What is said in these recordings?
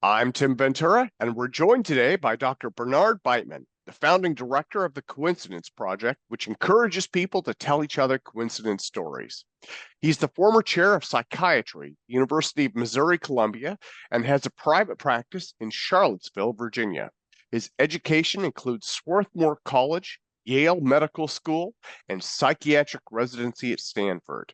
I'm Tim Ventura, and we're joined today by Dr. Bernard Beitman, the founding director of the Coincidence Project, which encourages people to tell each other coincidence stories. He's the former chair of psychiatry, University of Missouri-Columbia, and has a private practice in Charlottesville, Virginia. His education includes Swarthmore College, Yale Medical School, and psychiatric residency at Stanford.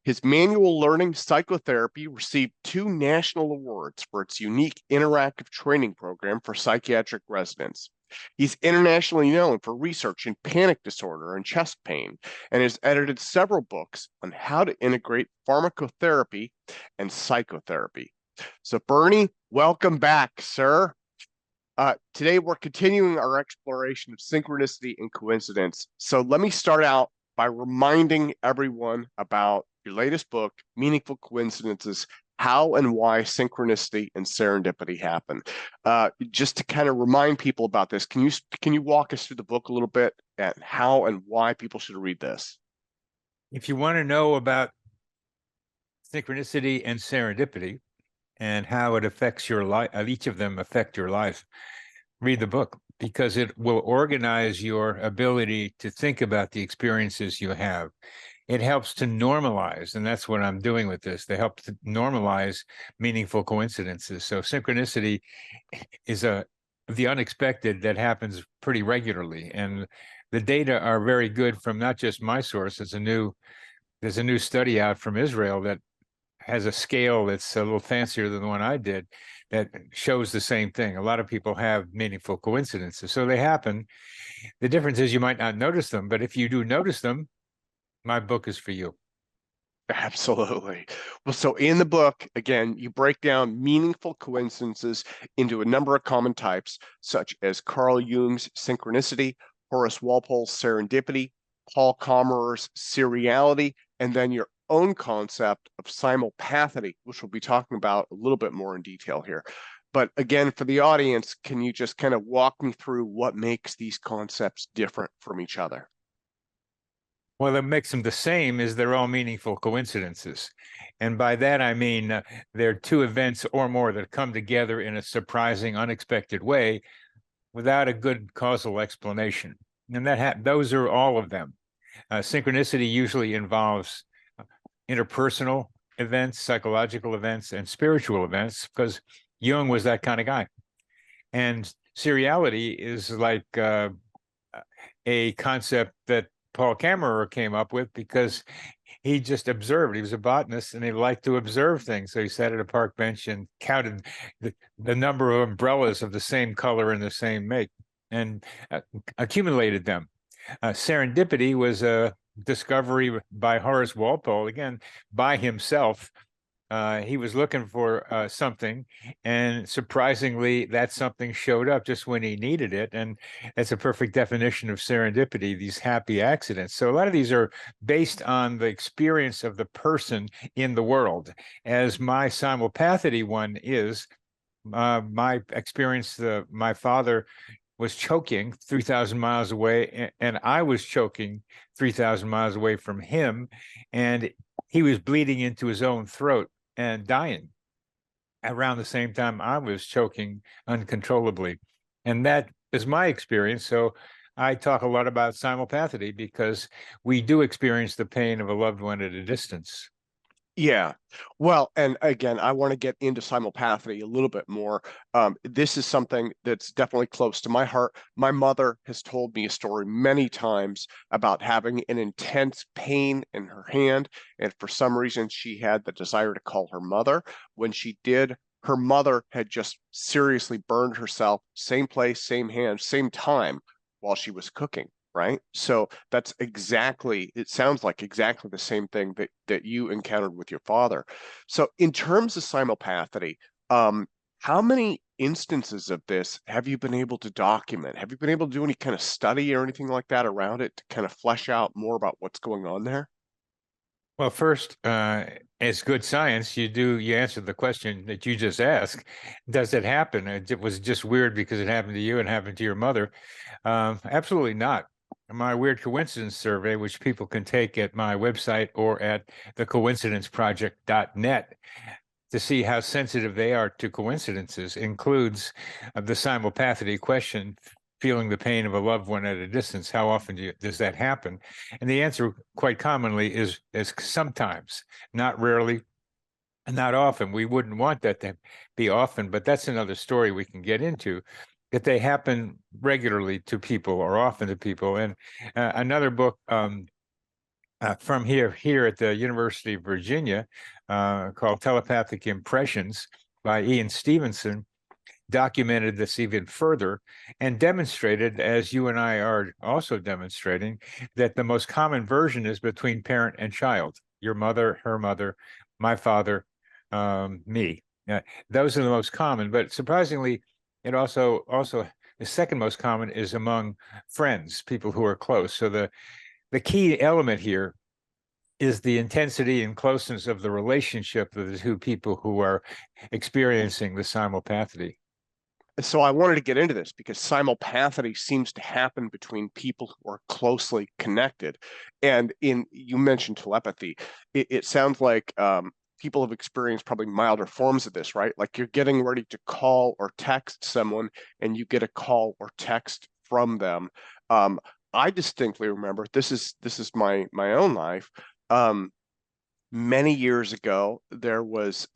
His manual Learning Psychotherapy received 2 national awards for its unique interactive training program for psychiatric residents. He's internationally known for research in panic disorder and chest pain, and has edited several books on how to integrate pharmacotherapy and psychotherapy. So, Bernie, welcome back, sir. Today, we're continuing our exploration of synchronicity and coincidence. So let me start out by reminding everyone about your latest book, Meaningful Coincidences, How and Why Synchronicity and Serendipity Happen. Just to kind of remind people about this, can you walk us through the book a little bit and how and why people should read this? If you want to know about synchronicity and serendipity and how it affects your life, each of them affect your life, read the book, because it will organize your ability to think about the experiences you have. It helps to normalize, and that's what I'm doing with this. They help to normalize meaningful coincidences. So synchronicity is the unexpected that happens pretty regularly, and the data are very good from not just my source. There's a new study out from Israel that has a scale that's a little fancier than the one I did that shows the same thing. A lot of people have meaningful coincidences, so they happen. The difference is you might not notice them, but if you do notice them, my book is for you. Absolutely. Well, so in the book, again, you break down meaningful coincidences into a number of common types, such as Carl Jung's synchronicity, Horace Walpole's serendipity, Paul Kammerer's seriality, and then your own concept of simulpathity, which we'll be talking about a little bit more in detail here. But again, for the audience, can you just kind of walk me through what makes these concepts different from each other? Well, what makes them the same is they're all meaningful coincidences. And by that, I mean they're two events or more that come together in a surprising, unexpected way without a good causal explanation. And those are all of them. Synchronicity usually involves interpersonal events, psychological events, and spiritual events, because Jung was that kind of guy. And seriality is like a concept that Paul Kammerer came up with because he just observed. He was a botanist and he liked to observe things. So he sat at a park bench and counted the number of umbrellas of the same color and the same make and accumulated them. Serendipity was a discovery by Horace Walpole, again, by himself. He was looking for something, and surprisingly, that something showed up just when he needed it. And that's a perfect definition of serendipity, these happy accidents. So a lot of these are based on the experience of the person in the world, as my simulpathity one is. My experience, my father was choking 3,000 miles away, and I was choking 3,000 miles away from him, and he was bleeding into his own throat and dying around the same time I was choking uncontrollably. And that is my experience. So I talk a lot about simulpathity because we do experience the pain of a loved one at a distance. Yeah. Well, and again, I want to get into simulpathity a little bit more. This is something that's definitely close to my heart. My mother has told me a story many times about having an intense pain in her hand, and for some reason, she had the desire to call her mother. When she did, her mother had just seriously burned herself, same place, same hand, same time while she was cooking. Right. So that's exactly, it sounds like exactly the same thing that you encountered with your father. So in terms of simulpathity, how many instances of this have you been able to document? Have you been able to do any kind of study or anything like that around it to kind of flesh out more about what's going on there? Well, first, as good science, you answer the question that you just asked. Does it happen? It was just weird because it happened to you and happened to your mother. Absolutely not. My weird coincidence survey, which people can take at my website or at thecoincidenceproject.net, to see how sensitive they are to coincidences includes the simulpathity question, feeling the pain of a loved one at a distance. How often does that happen? And the answer quite commonly is sometimes, not rarely, not often. We wouldn't want that to be often, but that's another story we can get into, that they happen regularly to people or often to people. And another book from here at the University of Virginia called Telepathic Impressions by Ian Stevenson documented this even further and demonstrated, as you and I are also demonstrating, that the most common version is between parent and child. Your mother, her mother, my father, me. Those are the most common, but surprisingly, it also the second most common is among friends, people who are close. So the key element here is the intensity and closeness of the relationship of the two people who are experiencing the simulpathity. So I wanted to get into this because simulpathity seems to happen between people who are closely connected. And you mentioned telepathy. It sounds like people have experienced probably milder forms of this, right? Like you're getting ready to call or text someone and you get a call or text from them. I distinctly remember, this is my own life. Many years ago, there was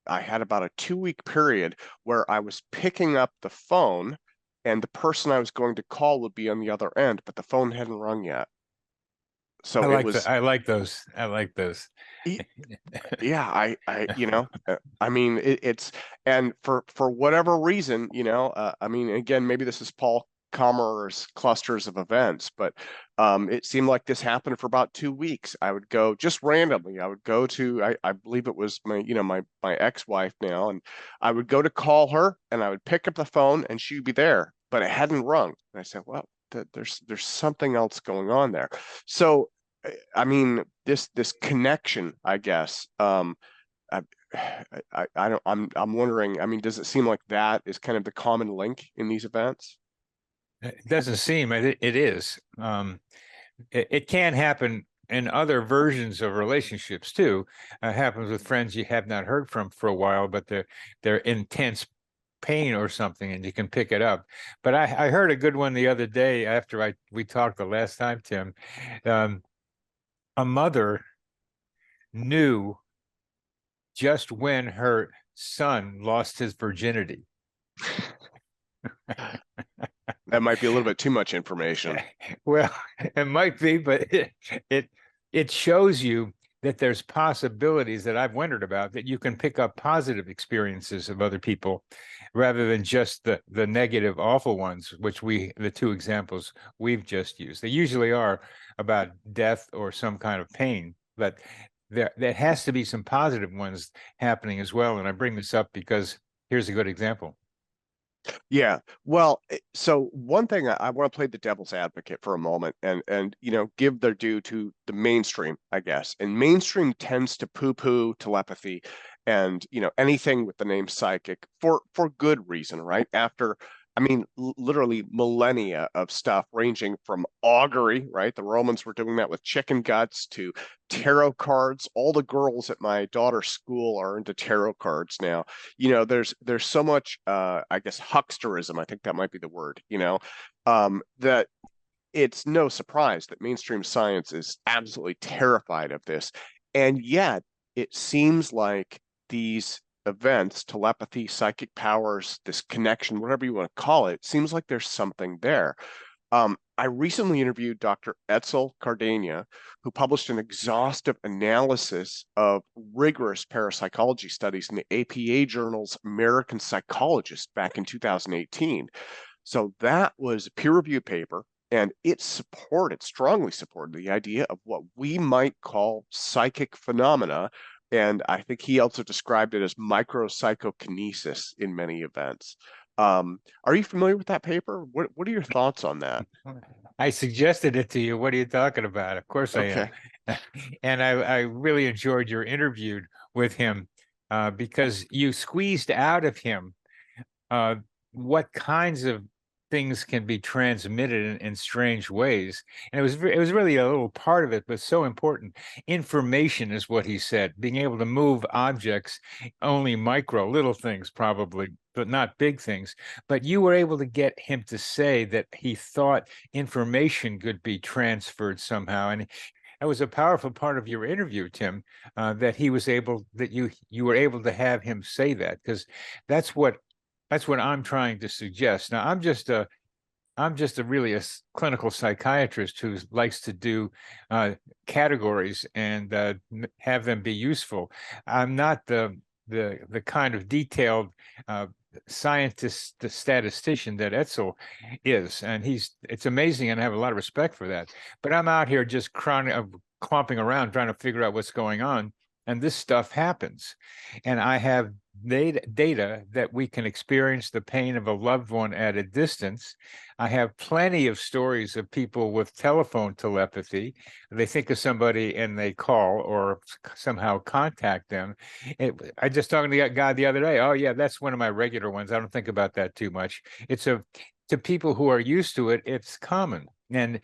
I had about a 2-week period where I was picking up the phone and the person I was going to call would be on the other end, but the phone hadn't rung yet. So it was, I like those. I like those. yeah, I mean, it's, and for whatever reason, I mean, again, maybe this is Paul Commer's clusters of events, but it seemed like this happened for about 2 weeks. I would go just randomly. I would go to, I believe it was my ex-wife now, and I would go to call her, and I would pick up the phone, and she'd be there, but it hadn't rung. And I said, well, there's something else going on there. So, I mean, this connection, I guess. I, I don't. I'm wondering. I mean, does it seem like that is kind of the common link in these events? It doesn't seem it is. It can happen in other versions of relationships too. It happens with friends you have not heard from for a while, but they're intense pain or something, and you can pick it up. But I heard a good one the other day after we talked the last time, Tim. A mother knew just when her son lost his virginity. That might be a little bit too much information. Well, it might be, but it shows you that there's possibilities that I've wondered about, that you can pick up positive experiences of other people rather than just the negative, awful ones, which the two examples we've just used. They usually are about death or some kind of pain, but there has to be some positive ones happening as well. And I bring this up because here's a good example. Yeah. Well, so one thing I want to play the devil's advocate for a moment and give their due to the mainstream, I guess. And mainstream tends to poo-poo telepathy and anything with the name psychic for good reason, right? After I mean, literally millennia of stuff ranging from augury, right? The Romans were doing that with chicken guts to tarot cards. All the girls at my daughter's school are into tarot cards now. There's so much, I guess, hucksterism. I think that might be the word. That it's no surprise that mainstream science is absolutely terrified of this, and yet it seems like these events, telepathy, psychic powers, this connection, whatever you want to call it, seems like there's something there. I recently interviewed Dr. Etzel Cardania, who published an exhaustive analysis of rigorous parapsychology studies in the APA journal's American Psychologist back in 2018. So that was a peer-reviewed paper, and it strongly supported the idea of what we might call psychic phenomena, and I think he also described it as micropsychokinesis in many events. Are you familiar with that paper? What are your thoughts on that? I suggested it to you. What are you talking about? Of course I am. Okay. And I really enjoyed your interview with him because you squeezed out of him what kinds of things can be transmitted in strange ways. And it was really a little part of it, but so important. Information is what he said, being able to move objects, only micro, little things probably, but not big things. But you were able to get him to say that he thought information could be transferred somehow. And that was a powerful part of your interview, Tim, that you were able to have him say that, because that's what I'm trying to suggest. Now, I'm just a clinical psychiatrist who likes to do categories and have them be useful. I'm not the kind of detailed scientist, the statistician that Etzel is, and it's amazing, and I have a lot of respect for that. But I'm out here just clomping around trying to figure out what's going on, and this stuff happens, and I have data that we can experience the pain of a loved one at a distance. I have plenty of stories of people with telephone telepathy. They think of somebody and they call or somehow contact them. I just talking to that guy the other day. Oh yeah, that's one of my regular ones. I don't think about that too much. To people who are used to it, it's common. And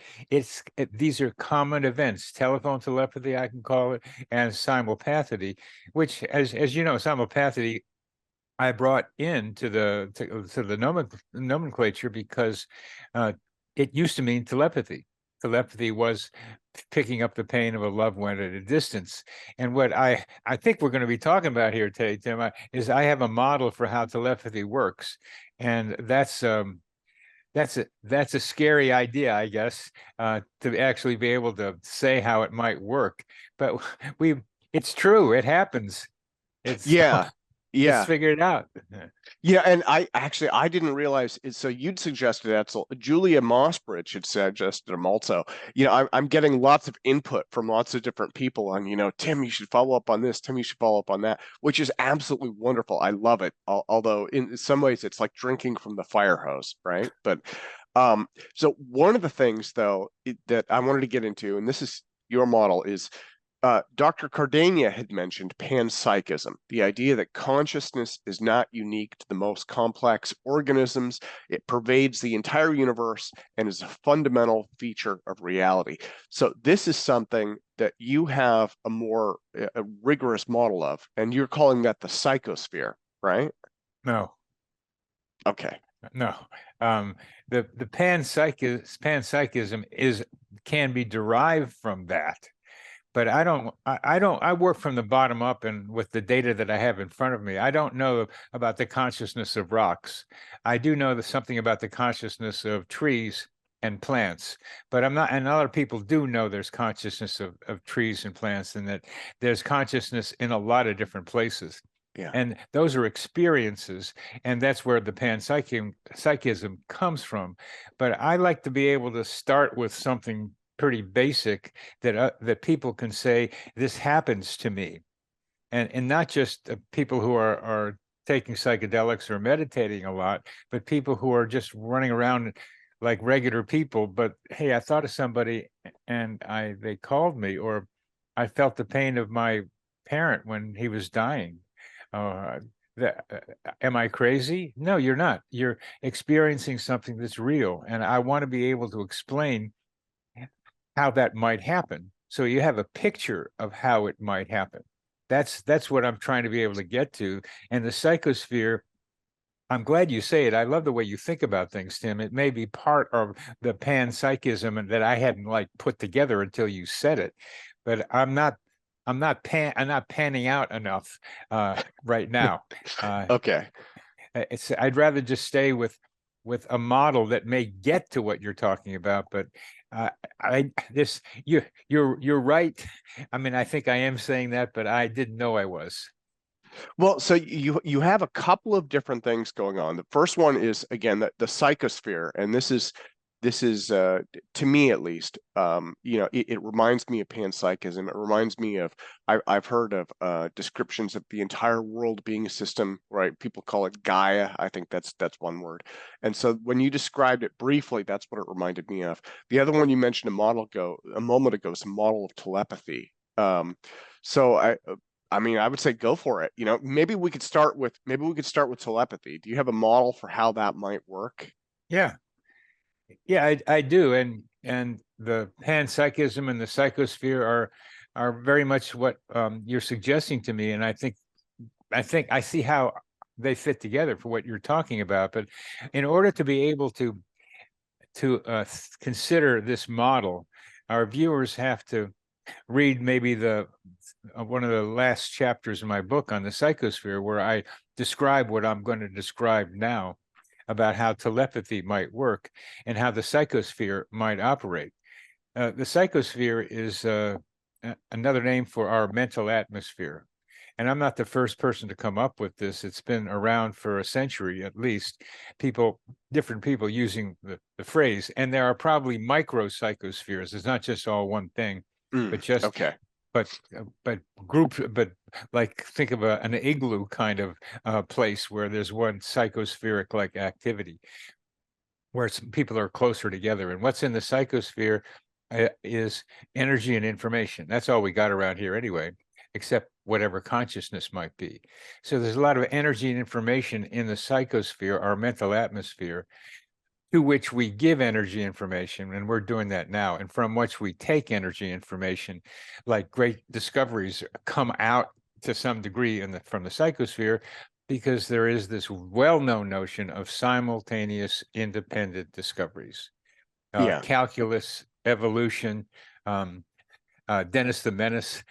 these are common events. Telephone telepathy, I can call it, and simulpathity, which, as you know, simulpathity I brought into the nomenclature because it used to mean telepathy. Telepathy was picking up the pain of a loved one at a distance. And what I think we're going to be talking about here today, Tim, is I have a model for how telepathy works, and that's a scary idea, I guess, to actually be able to say how it might work. But it's true. It happens. Yeah. Let's Yeah. figure it out. Yeah, and I didn't realize it. So you'd suggested Etzel. Julia Mossbridge had suggested him also. I'm getting lots of input from lots of different people on, Tim, you should follow up on this. Tim, you should follow up on that, which is absolutely wonderful. I love it. Although in some ways it's like drinking from the fire hose, right? But so one of the things though that I wanted to get into, and this is your model, is Dr. Cardania had mentioned panpsychism, the idea that consciousness is not unique to the most complex organisms. It pervades the entire universe and is a fundamental feature of reality. So this is something that you have a rigorous model of, and you're calling that the psychosphere, right? No, Okay. no. The panpsychism can be derived from that. But I work from the bottom up, and with the data that I have in front of me, I don't know about the consciousness of rocks. I do know something about the consciousness of trees and plants, but I'm not, and other people do know there's consciousness of trees and plants, and that there's consciousness in a lot of different places. Yeah. And those are experiences, and that's where the panpsychism comes from. But I like to be able to start with something pretty basic that people can say, this happens to me, and not just people who are taking psychedelics or meditating a lot, but people who are just running around like regular people. But hey, I thought of somebody and they called me, or I felt the pain of my parent when he was dying. Am I crazy? No, you're not. You're experiencing something that's real, and I want to be able to explain how that might happen, so you have a picture of how it might happen. That's what I'm trying to be able to get to. And the psychosphere, I'm glad you say it. I love the way you think about things, Tim. It may be part of the panpsychism and that I hadn't like put together until you said it, but I'm not panning out enough right now. Okay. I'd rather just stay with a model that may get to what you're talking about. But you're right. I mean, I think I am saying that, but I didn't know I was. Well, so you have a couple of different things going on. The first one is again the psychosphere, and this is to me at least, it reminds me of panpsychism. It reminds me of I've heard of descriptions of the entire world being a system, right? People call it Gaia. I think that's one word. And so when you described it briefly, that's what it reminded me of. The other one you mentioned a moment ago is a model of telepathy. So I mean, I would say go for it. Maybe we could start with telepathy. Do you have a model for how that might work? Yeah. Yeah, I do, and the panpsychism and the psychosphere are very much what you're suggesting to me, and I think I see how they fit together for what you're talking about. But in order to be able to consider this model, our viewers have to read maybe the one of the last chapters in my book on the psychosphere, where I describe what I'm going to describe now about how telepathy might work and how the psychosphere might operate. The psychosphere is another name for our mental atmosphere. And I'm not the first person to come up with this. It's been around for a century at least, different people using the phrase. And there are probably micro psychospheres. It's not just all one thing, but just Okay. but but like think of an igloo kind of place where there's one psychospheric like activity where people are closer together. And what's in the psychosphere is energy and information. That's all we got around here anyway, except whatever consciousness might be. So there's a lot of energy and information in the psychosphere, our mental atmosphere, to which we give energy information, and we're doing that now, and from which we take energy information. Like great discoveries come out to some degree from the psychosphere, because there is this well-known notion of simultaneous independent discoveries. Yeah. Calculus, evolution, Dennis the Menace,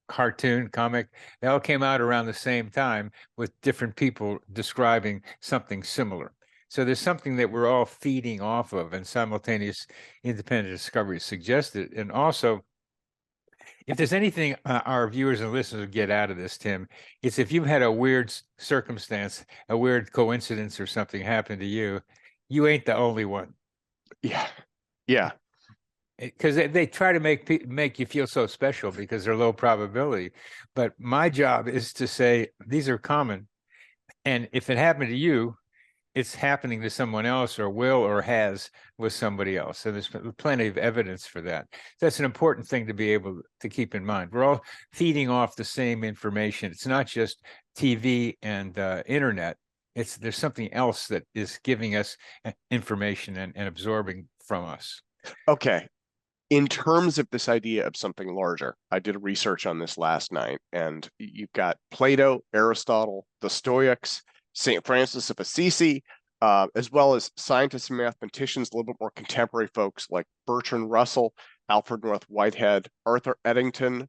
cartoon, comic, they all came out around the same time with different people describing something similar. So there's something that we're all feeding off of, and simultaneous independent discovery suggested. And also, if there's anything our viewers and listeners get out of this, Tim, it's if you've had a weird circumstance, a weird coincidence or something happen to you, you ain't the only one. Yeah. Yeah. Because they try to make you feel so special because they're low probability. But my job is to say these are common. And if it happened to you, it's happening to someone else, or will, or has with somebody else. So there's plenty of evidence for that. That's an important thing to be able to keep in mind. We're all feeding off the same information. It's not just TV and internet. There's something else that is giving us information and absorbing from us. Okay. In terms of this idea of something larger, I did research on this last night, and you've got Plato, Aristotle, the Stoics, St. Francis of Assisi, as well as scientists and mathematicians, a little bit more contemporary folks like Bertrand Russell, Alfred North Whitehead, Arthur Eddington,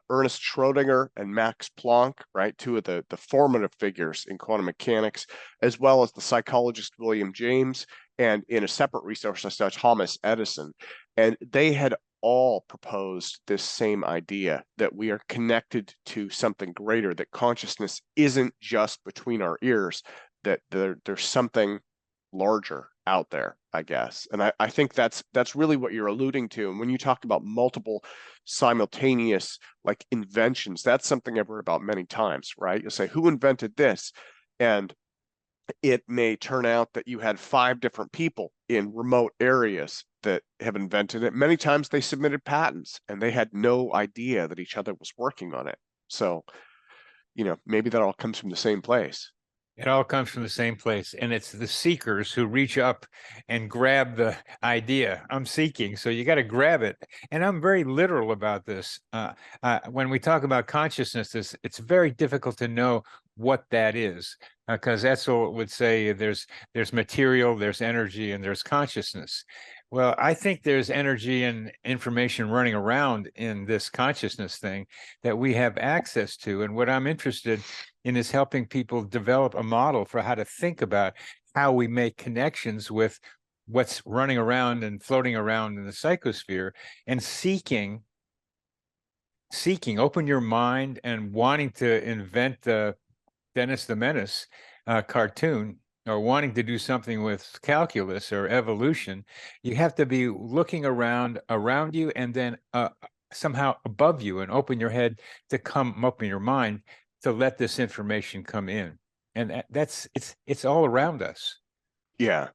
Ernest Schrödinger, and Max Planck, right? Two of the formative figures in quantum mechanics, as well as the psychologist William James, and in a separate resource I studied Thomas Edison. And they had all proposed this same idea that we are connected to something greater, that consciousness isn't just between our ears, that there's something larger out there, I guess. And I think that's really what you're alluding to. And when you talk about multiple simultaneous like inventions, that's something I've heard about many times, right? You'll say, who invented this? And it may turn out that you had 5 different people in remote areas that have invented it. Many times they submitted patents and they had no idea that each other was working on it. So, maybe that all comes from the same place. It all comes from the same place, and it's the seekers who reach up and grab the idea. I'm seeking, so you got to grab it. And I'm very literal about this. When we talk about consciousness, it's very difficult to know what that is, because that's all it would say. There's material, there's energy, and there's consciousness. Well, I think there's energy and information running around in this consciousness thing that we have access to. And what I'm interested in is helping people develop a model for how to think about how we make connections with what's running around and floating around in the psychosphere, and seeking, open your mind, and wanting to invent the Dennis the Menace cartoon, or wanting to do something with calculus or evolution. You have to be looking around you, and then somehow above you, and open your head to open your mind to let this information come in. And it's all around us. Yeah.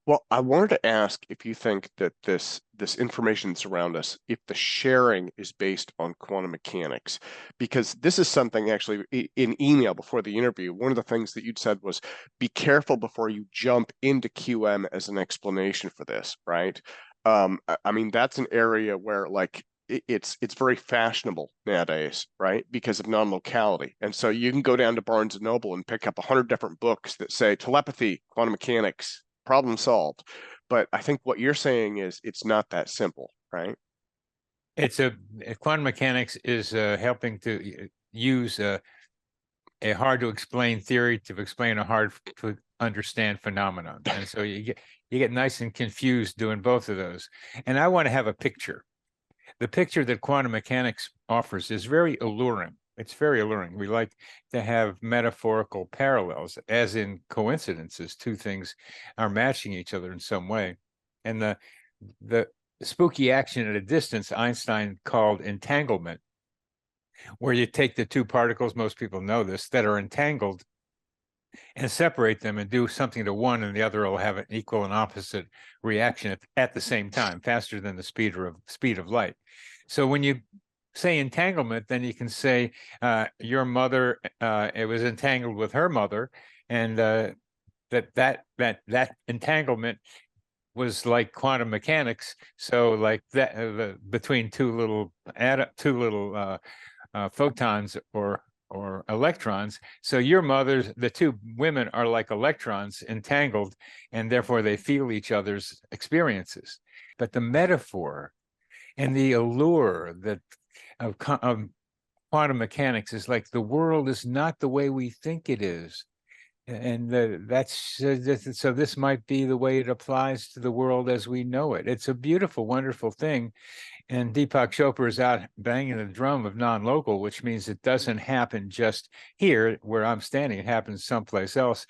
Well, I wanted to ask if you think that this information that's around us, if the sharing is based on quantum mechanics, because this is something actually in email before the interview, one of the things that you'd said was be careful before you jump into QM as an explanation for this, right? I mean, that's an area where like it's very fashionable nowadays, right? Because of non-locality. And so you can go down to Barnes and Noble and pick up 100 different books that say telepathy, quantum mechanics, problem solved. But I think what you're saying is it's not that simple, right? It's quantum mechanics is helping to use a hard to explain theory to explain a hard to understand phenomenon. And so you get nice and confused doing both of those. And I want to have a picture. The picture that quantum mechanics offers is very alluring. It's very alluring. We like to have metaphorical parallels, as in coincidences. Two things are matching each other in some way. And the spooky action at a distance, Einstein called entanglement, where you take the two particles, most people know this, that are entangled and separate them and do something to one, and the other will have an equal and opposite reaction at the same time, faster than the speed of light. So when you say entanglement, then you can say your mother it was entangled with her mother, and that entanglement was like quantum mechanics. So like that between two little photons or electrons. So your mother's, the two women are like electrons entangled, and therefore they feel each other's experiences. But the metaphor and the allure that of quantum mechanics is like the world is not the way we think it is. And so this might be the way it applies to the world as we know it. It's a beautiful, wonderful thing. And Deepak Chopra is out banging the drum of non-local, which means it doesn't happen just here where I'm standing. It happens someplace else.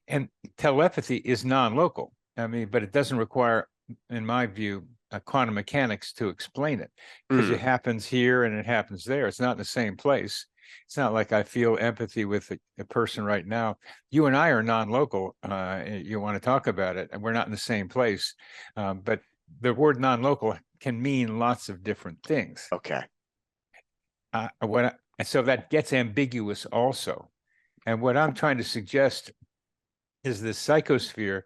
And telepathy is non-local. I mean, but it doesn't require, in my view, quantum mechanics to explain it, because it happens here and it happens there. It's not in the same place. It's not like I feel empathy with a person right now. You and I are non-local. You want to talk about it, and we're not in the same place. But the word non-local can mean lots of different things. Okay. So that gets ambiguous also. And what I'm trying to suggest is the psychosphere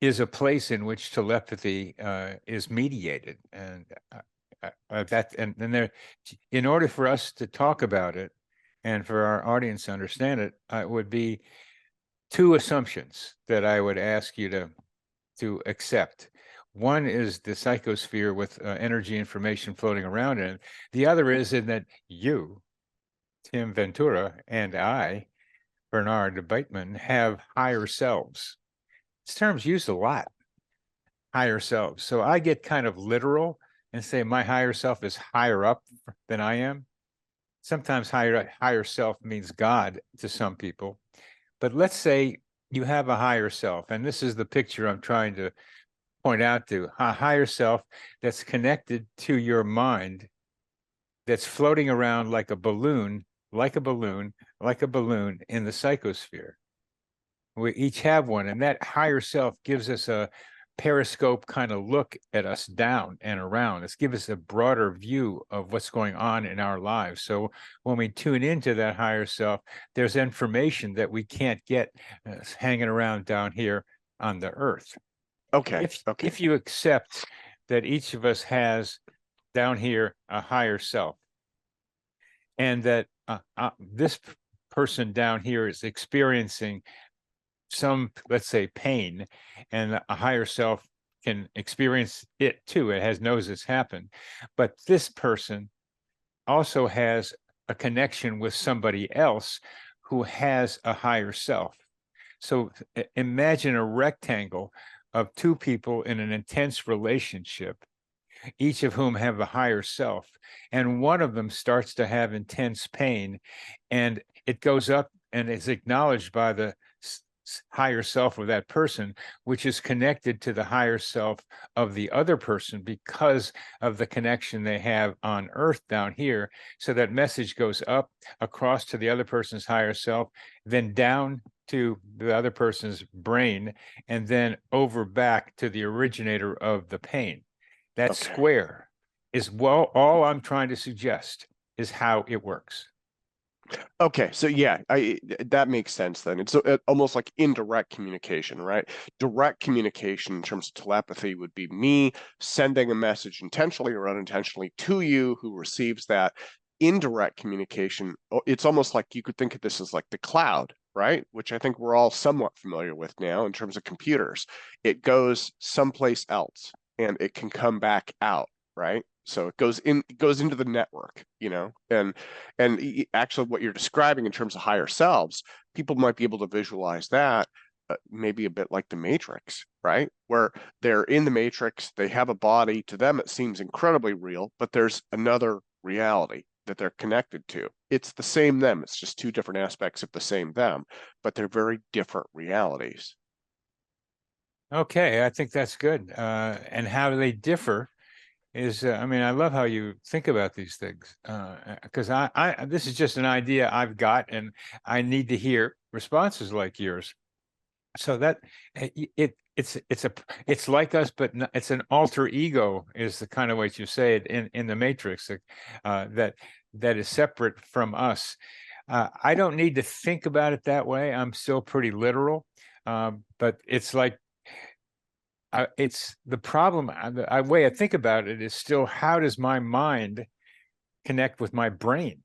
is a place in which telepathy is mediated, and there, in order for us to talk about it and for our audience to understand it, it would be two assumptions that I would ask you to accept. One is the psychosphere with energy information floating around in it. The other is in that you, Tim Ventura, and I, Bernard Beitman, have higher selves. This term's used a lot, higher selves. So I get kind of literal and say my higher self is higher up than I am. Sometimes higher self means God to some people. But let's say you have a higher self, and this is the picture I'm trying to point out to, a higher self that's connected to your mind, that's floating around like a balloon in the psychosphere. We each have one, and that higher self gives us a periscope kind of look at us down and around. It's give us a broader view of what's going on in our lives. So when we tune into that higher self, there's information that we can't get hanging around down here on the earth. Okay. If you accept that each of us has down here a higher self, and that this person down here is experiencing some, let's say, pain, and a higher self can experience it too. It knows it's happened. But this person also has a connection with somebody else who has a higher self. So imagine a rectangle of two people in an intense relationship, each of whom have a higher self, and one of them starts to have intense pain, and it goes up and is acknowledged by the higher self of that person, which is connected to the higher self of the other person because of the connection they have on earth down here. So that message goes up across to the other person's higher self, then down to the other person's brain and then over back to the originator of the pain. That Okay. square is, well, all I'm trying to suggest is how it works. Okay, so yeah, that makes sense then. It's almost like indirect communication, right? Direct communication in terms of telepathy would be me sending a message intentionally or unintentionally to you who receives that. Indirect communication, it's almost like you could think of this as like the cloud, right? Which I think we're all somewhat familiar with now in terms of computers. It goes someplace else and it can come back out, right? So it goes into the network, and actually what you're describing in terms of higher selves, people might be able to visualize that maybe a bit like the Matrix, right? Where they're in the Matrix, they have a body, to them it seems incredibly real, but there's another reality that they're connected to. It's the same them, it's just two different aspects of the same them, but they're very different realities. Okay, I think that's good. And how do they differ is, I mean, I love how you think about these things, because this is just an idea I've got, and I need to hear responses like yours. So that it's like us, but it's an alter ego, is the kind of way you say it in the Matrix, that is separate from us. I don't need to think about it that way. I'm still pretty literal, but it's like, it's the problem. The way I think about it is still, how does my mind connect with my brain?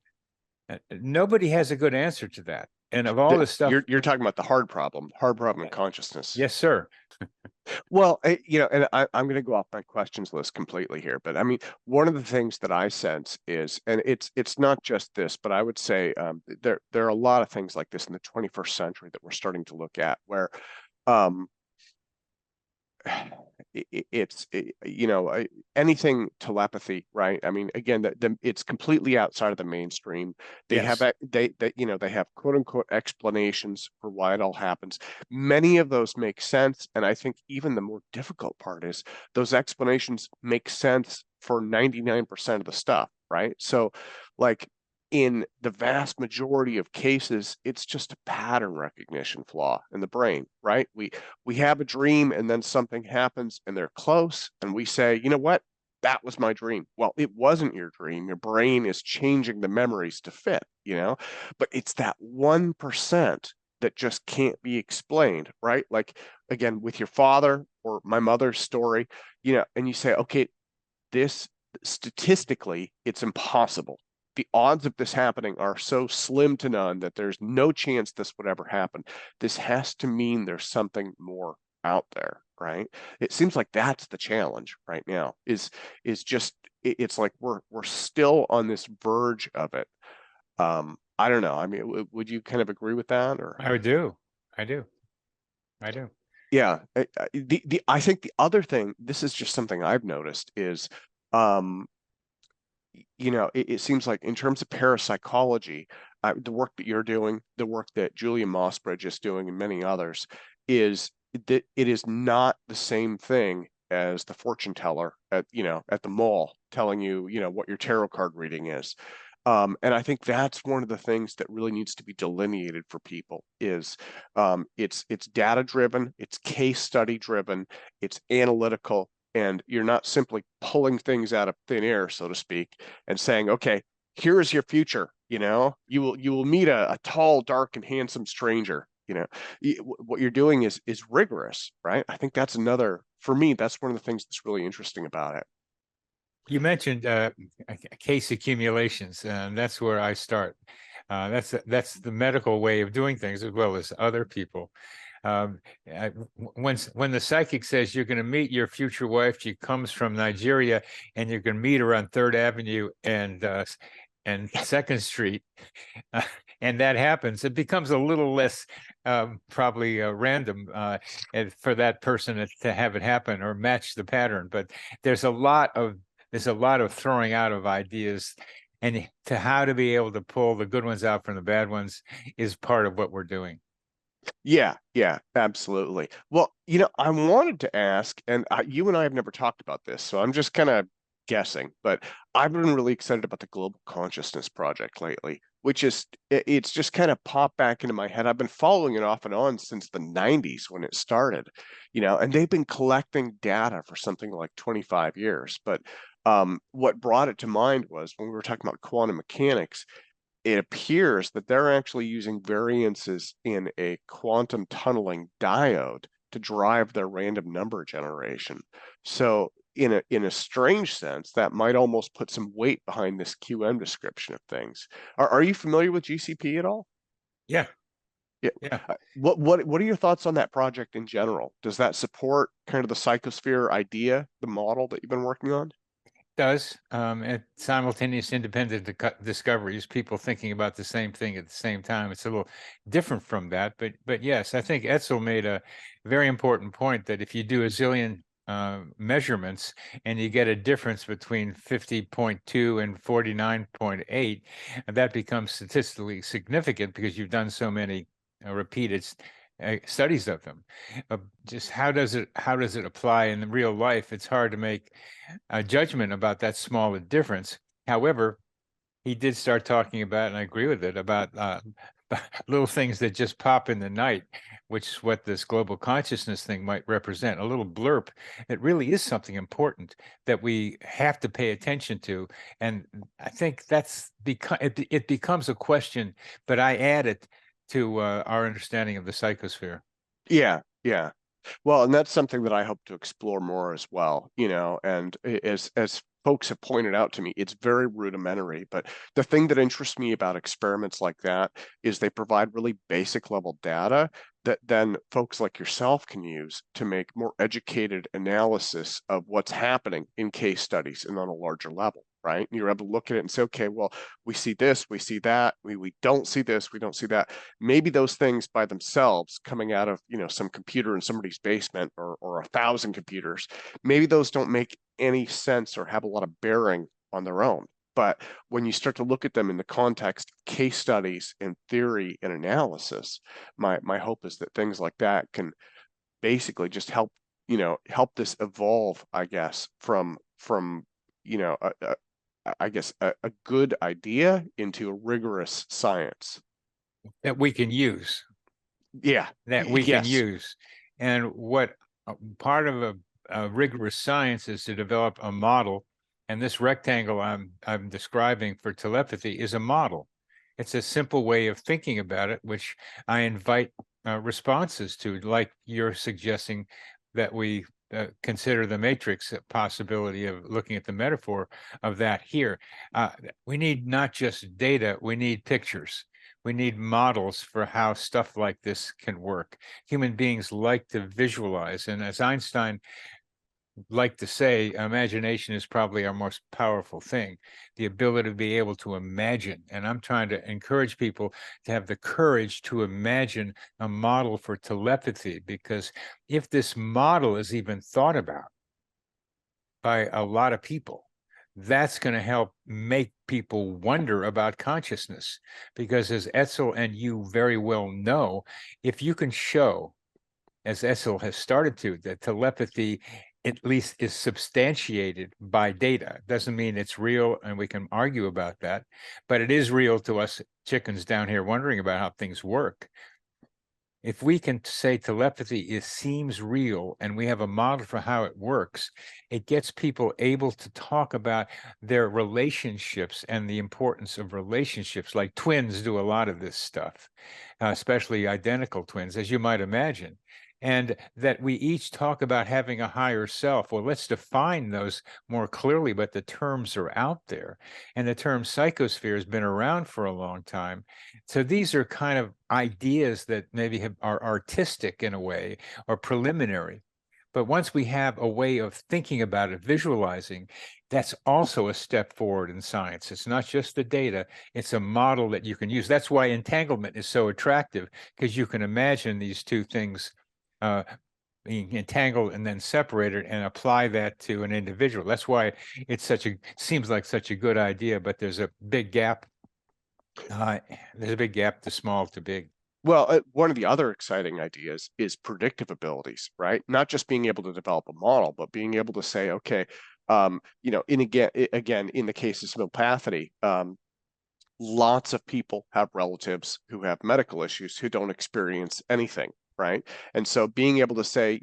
Nobody has a good answer to that. And of all this stuff, You're talking about the hard problem in consciousness. yes, sir. Well, and I'm going to go off my questions list completely here, but I mean, one of the things that I sense is, and it's not just this, but I would say there are a lot of things like this in the 21st century that we're starting to look at, where um, anything telepathy, right? I mean, again, it's completely outside of the mainstream. They have Yes. they have quote unquote explanations for why it all happens. Many of those make sense, and I think even the more difficult part is those explanations make sense for 99% of the stuff, right? So, like, in the vast majority of cases, it's just a pattern recognition flaw in the brain, right? We have a dream and then something happens and they're close, and we say, you know what? That was my dream. Well, it wasn't your dream. Your brain is changing the memories to fit. But it's that 1% that just can't be explained, right? Like, again, with your father or my mother's story, and you say, okay, this statistically, it's impossible. The odds of this happening are so slim to none that there's no chance this would ever happen. This has to mean there's something more out there, right? It seems like that's the challenge right now. Is just it's like we're still on this verge of it. I don't know. I mean, would you kind of agree with that, or? I do. I do. I do. Yeah, I think the other thing, this is just something I've noticed, is um it seems like in terms of parapsychology, the work that you're doing, the work that Julia Mossbridge is doing, and many others, is that it is not the same thing as the fortune teller at the mall telling you, what your tarot card reading is. And I think that's one of the things that really needs to be delineated for people is it's data driven, it's case study driven, it's analytical, and you're not simply pulling things out of thin air, so to speak, and saying, okay, here is your future. You will meet a tall, dark, and handsome stranger. What you're doing is rigorous, right? I think that's for me, that's one of the things that's really interesting about it. You mentioned case accumulations, and that's where I start. That's the medical way of doing things, as well as other people. When the psychic says you're going to meet your future wife, she comes from Nigeria, and you're going to meet her on Third Avenue and Second Street, and that happens, it becomes a little less probably random for that person to have it happen or match the pattern. But there's a lot of throwing out of ideas, and to how to be able to pull the good ones out from the bad ones is part of what we're doing. Yeah, absolutely. Well, I wanted to ask, and you and I have never talked about this, so I'm just kind of guessing, but I've been really excited about the Global Consciousness Project lately. which is it's just kind of popped back into my head. I've been following it off and on since the 90s when it started, and they've been collecting data for something like 25 years. But what brought it to mind was when we were talking about quantum mechanics, it appears that they're actually using variances in a quantum tunneling diode to drive their random number generation. So in a strange sense, that might almost put some weight behind this QM description of things. Are you familiar with GCP at all? Yeah, Yeah. yeah. What are your thoughts on that project in general? Does that support kind of the psychosphere idea, the model that you've been working on? Does at simultaneous independent discoveries, people thinking about the same thing at the same time. It's a little different from that, but yes, I think Etzel made a very important point that if you do a zillion measurements and you get a difference between 50.2 and 49.8, that becomes statistically significant because you've done so many repeated studies of them. Just how does it apply in the real life? It's hard to make a judgment about that small a difference. However, he did start talking about, and I agree with it, about little things that just pop in the night, which is what this global consciousness thing might represent. A little blurb that really is something important that we have to pay attention to. And I think that's because it becomes a question, but I add it to our understanding of the psychosphere. Yeah, yeah. Well, and that's something that I hope to explore more as well, and as folks have pointed out to me, it's very rudimentary, but the thing that interests me about experiments like that is they provide really basic level data that then folks like yourself can use to make more educated analysis of what's happening in case studies and on a larger level. Right. And you're able to look at it and say, okay, well, we see this, we see that, we don't see this, we don't see that. Maybe those things by themselves coming out of, some computer in somebody's basement or 1,000 computers, maybe those don't make any sense or have a lot of bearing on their own. But when you start to look at them in the context of case studies and theory and analysis, my hope is that things like that can basically just help this evolve, I guess, from I guess a good idea into a rigorous science. That we can use. Yeah. That we can Yes. use. And what part of a rigorous science is to develop a model. And this rectangle I'm describing for telepathy is a model. It's a simple way of thinking about it, which I invite responses to, like you're suggesting that we consider the matrix possibility of looking at the metaphor of that here. We need not just data, we need pictures. We need models for how stuff like this can work. Human beings like to visualize. And as Einstein liked to say, imagination is probably our most powerful thing, the ability to be able to imagine. And I'm trying to encourage people to have the courage to imagine a model for telepathy, because if this model is even thought about by a lot of people, that's going to help make people wonder about consciousness. Because as Etzel and you very well know, if you can show, as Etzel has started to, that telepathy at least is substantiated by data. Doesn't mean it's real, and we can argue about that, but it is real to us chickens down here wondering about how things work. If we can say telepathy seems real and we have a model for how it works, it gets people able to talk about their relationships and the importance of relationships. Like twins do a lot of this stuff, especially identical twins, as you might imagine. And that we each talk about having a higher self. Well, let's define those more clearly, but the terms are out there. And the term psychosphere has been around for a long time. So these are kind of ideas that maybe are artistic in a way or preliminary. But once we have a way of thinking about it, visualizing, that's also a step forward in science. It's not just the data, it's a model that you can use. That's why entanglement is so attractive, because you can imagine these two things being entangled and then separated and apply that to an individual. That's why it's seems like such a good idea, but there's a big gap. There's a big gap to small to big. Well, one of the other exciting ideas is predictive abilities, right? Not just being able to develop a model, but being able to say, okay, in the case of simulpathity, lots of people have relatives who have medical issues who don't experience anything, right? And so being able to say,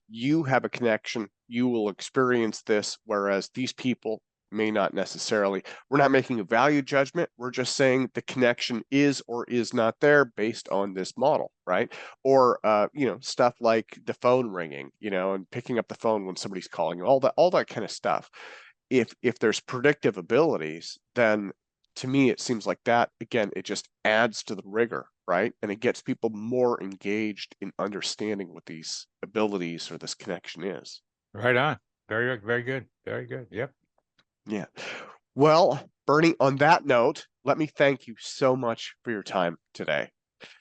you have a connection, you will experience this, whereas these people may not necessarily. We're not making a value judgment. We're just saying the connection is or is not there based on this model, right? Or stuff like the phone ringing, and picking up the phone when somebody's calling you, all that kind of stuff. If there's predictive abilities, then to me it seems like that again, it just adds to the rigor, right? And it gets people more engaged in understanding what these abilities or this connection is. Right on. Very, very good. Very good. Yep. Yeah. Well, Bernie, on that note, let me thank you so much for your time today.